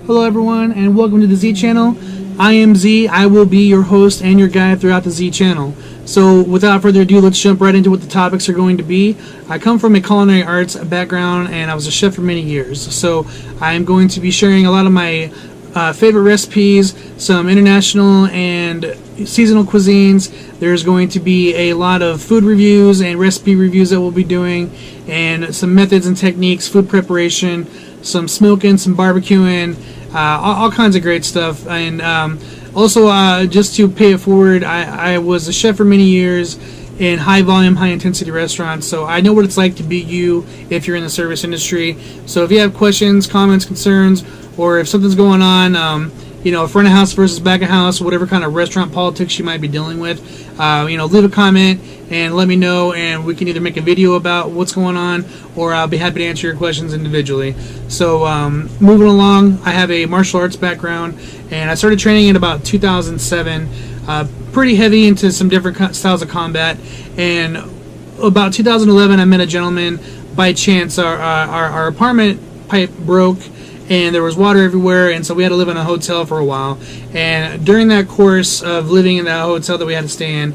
Hello everyone, and welcome to the Z channel. I am Z. I will be your host and your guide throughout the Z channel. So without further ado, let's jump right into what the topics are going to be. I come from a culinary arts background and I was a chef for many years. So I am going to be sharing a lot of my favorite recipes, some international and seasonal cuisines. There's going to be a lot of food reviews and recipe reviews that we'll be doing, and some methods and techniques, food preparation, some smoking, some barbecuing, all kinds of great stuff. And also, just to pay it forward, I was a chef for many years in high volume, high intensity restaurants, so I know what it's like to be you if you're in the service industry. So if you have questions, comments, concerns, or if something's going on, front of house versus back of house, whatever kind of restaurant politics you might be dealing with, leave a comment and let me know, and we can either make a video about what's going on, or I'll be happy to answer your questions individually. So moving along, I have a martial arts background, and I started training in about 2007, pretty heavy into some different styles of combat. And about 2011, I met a gentleman by chance. Our apartment pipe broke, and there was water everywhere, and so we had to live in a hotel for a while. And during that course of living in that hotel that we had to stay in,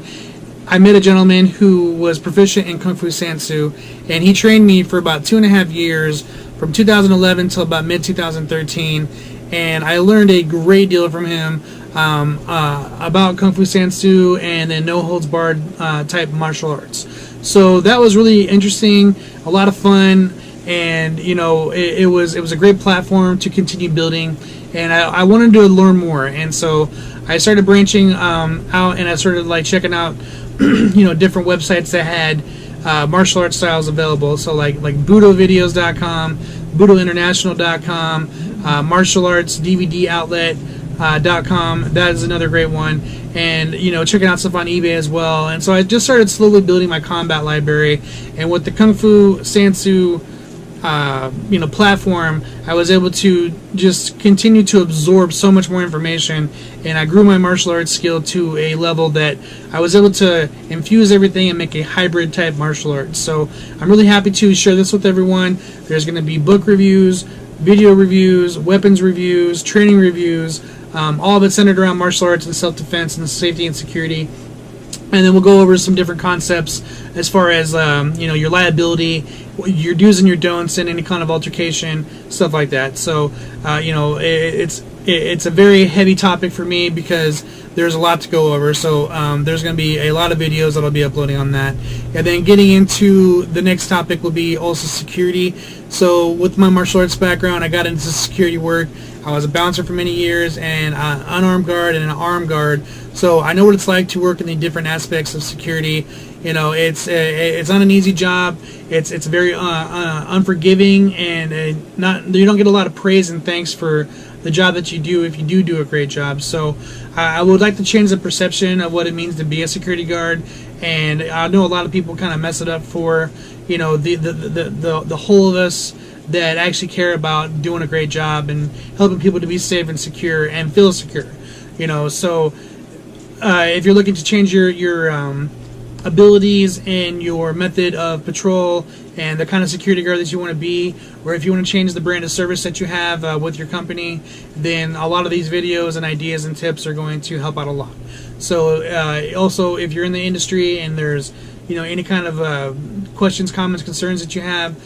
I met a gentleman who was proficient in Kung Fu Sansu, and he trained me for about 2.5 years, from 2011 till about mid-2013, and I learned a great deal from him about Kung Fu Sansu and then no holds barred type martial arts. So that was really interesting, a lot of fun. And it was a great platform to continue building, and I wanted to learn more. And so I started branching out, and I started checking out different websites that had martial arts styles available. So like budovideos.com, budointernational.com, martial arts DVD outlet.com. That is another great one. And checking out stuff on eBay as well. And so I just started slowly building my combat library, and with the Kung Fu Sansu platform, I was able to just continue to absorb so much more information, and I grew my martial arts skill to a level that I was able to infuse everything and make a hybrid type martial arts. So I'm really happy to share this with everyone. There's going to be book reviews, video reviews, weapons reviews, training reviews, all of it centered around martial arts and self-defense and safety and security. And then we'll go over some different concepts as far as your liability, your do's and your don'ts, and any kind of altercation, stuff like that. So it's a very heavy topic for me because there's a lot to go over. So there's going to be a lot of videos that I'll be uploading on that. And then getting into the next topic will be also security. So with my martial arts background, I got into security work. I was a bouncer for many years, and unarmed guard and an armed guard. So I know what it's like to work in the different aspects of security. It's not an easy job. It's very unforgiving, and you don't get a lot of praise and thanks for the job that you do if you do a great job. So I would like to change the perception of what it means to be a security guard. And I know a lot of people kind of mess it up for the whole of us that actually care about doing a great job and helping people to be safe and secure and feel secure. So if you're looking to change your abilities and your method of patrol and the kind of security guard that you want to be, or if you want to change the brand of service that you have with your company, then a lot of these videos and ideas and tips are going to help out a lot. So also, if you're in the industry and there's any kind of questions, comments, concerns that you have,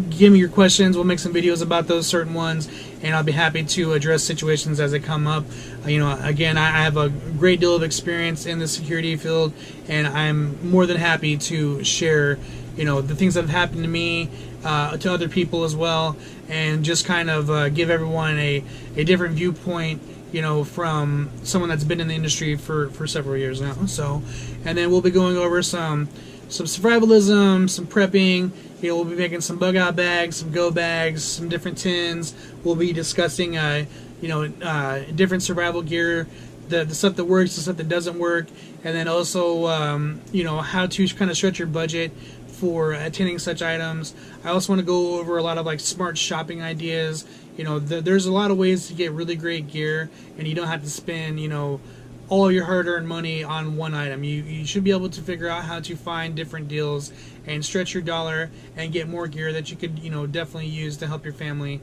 give me your questions. We'll make some videos about those certain ones, and I'll be happy to address situations as they come up. Again, I have a great deal of experience in the security field, and I'm more than happy to share the things that have happened to me to other people as well, and just kind of give everyone a different viewpoint from someone that's been in the industry for several years now. So, and then we'll be going over some survivalism, some prepping. We'll be making some bug out bags, some go bags, some different tins. We'll be discussing different survival gear, the stuff that works, the stuff that doesn't work, and then also how to kind of stretch your budget for attending such items. I also want to go over a lot of smart shopping ideas. There's a lot of ways to get really great gear, and you don't have to spend all your hard-earned money on one item. You should be able to figure out how to find different deals and stretch your dollar and get more gear that you could, definitely use to help your family.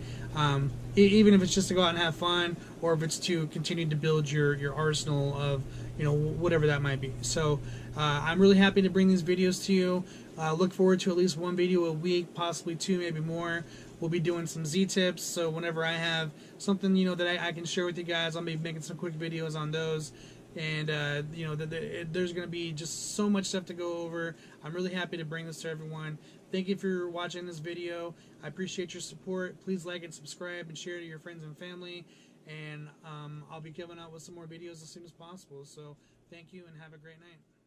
Even if it's just to go out and have fun, or if it's to continue to build your arsenal of, whatever that might be. So I'm really happy to bring these videos to you. Look forward to at least one video a week, possibly two, maybe more. We'll be doing some Z tips, so whenever I have something that I can share with you guys, I'll be making some quick videos on those. And there's going to be just so much stuff to go over. I'm really happy to bring this to everyone. Thank you for watching this video. I appreciate your support. Please like and subscribe and share to your friends and family. And I'll be coming out with some more videos as soon as possible. So thank you and have a great night.